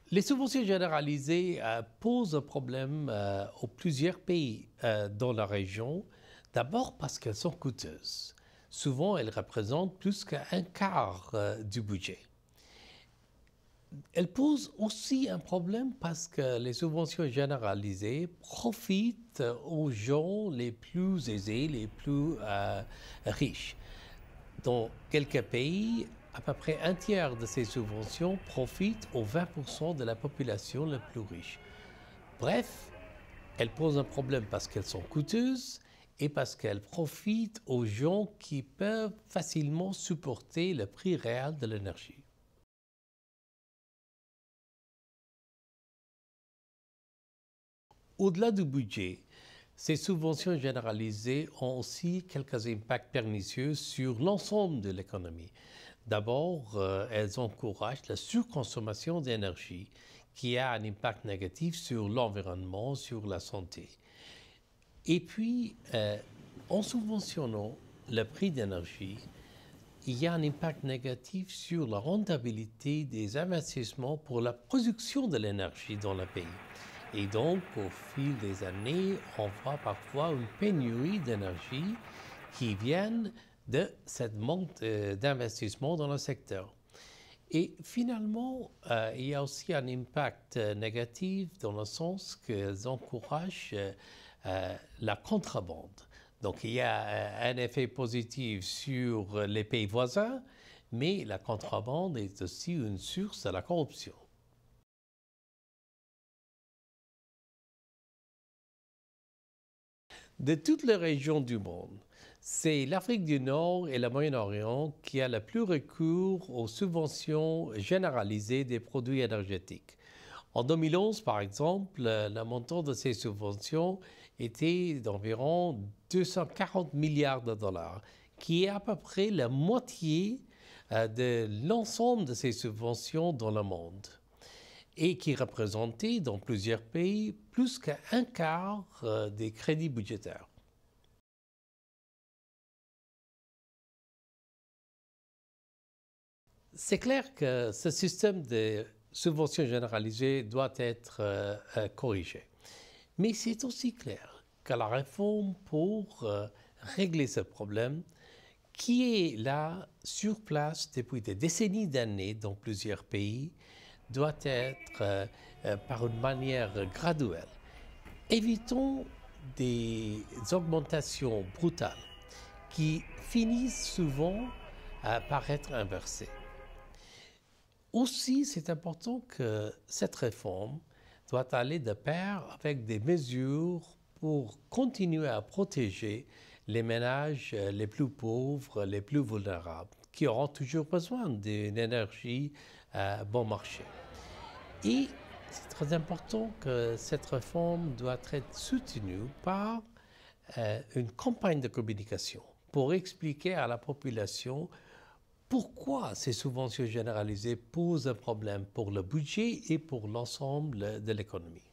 Les subventions généralisées posent un problème aux plusieurs pays dans la région. D'abord parce qu'elles sont coûteuses. Souvent, elles représentent plus qu'un quart du budget. Elles posent aussi un problème parce que les subventions généralisées profitent aux gens les plus aisés, les plus riches. Dans quelques pays, à peu près un tiers de ces subventions profitent aux 20% de la population la plus riche. Bref, elles posent un problème parce qu'elles sont coûteuses et parce qu'elles profitent aux gens qui peuvent facilement supporter le prix réel de l'énergie. Au-delà du budget, ces subventions généralisées ont aussi quelques impacts pernicieux sur l'ensemble de l'économie. D'abord, elles encouragent la surconsommation d'énergie qui a un impact négatif sur l'environnement, sur la santé. Et puis, en subventionnant le prix d'énergie, il y a un impact négatif sur la rentabilité des investissements pour la production de l'énergie dans le pays. Et donc, au fil des années, on voit parfois une pénurie d'énergie qui vient de cette manque d'investissement dans le secteur. Et finalement, il y a aussi un impact négatif dans le sens qu'elles encouragent la contrebande. Donc, il y a un effet positif sur les pays voisins, mais la contrebande est aussi une source de la corruption. De toutes les régions du monde, c'est l'Afrique du Nord et le Moyen-Orient qui a le plus recours aux subventions généralisées des produits énergétiques. En 2011, par exemple, le montant de ces subventions était d'environ 240 milliards de dollars, qui est à peu près la moitié de l'ensemble de ces subventions dans le monde et qui représentait dans plusieurs pays plus qu'un quart des crédits budgétaires. C'est clair que ce système de subventions généralisées doit être corrigé. Mais c'est aussi clair que la réforme pour régler ce problème, qui est là sur place depuis des décennies d'années dans plusieurs pays, doit être par une manière graduelle. Évitons des augmentations brutales qui finissent souvent par être inversées. Aussi, c'est important que cette réforme doit aller de pair avec des mesures pour continuer à protéger les ménages les plus pauvres, les plus vulnérables, qui auront toujours besoin d'une énergie bon marché. Et c'est très important que cette réforme doit être soutenue par une campagne de communication pour expliquer à la population pourquoi ces subventions généralisées posent un problème pour le budget et pour l'ensemble de l'économie.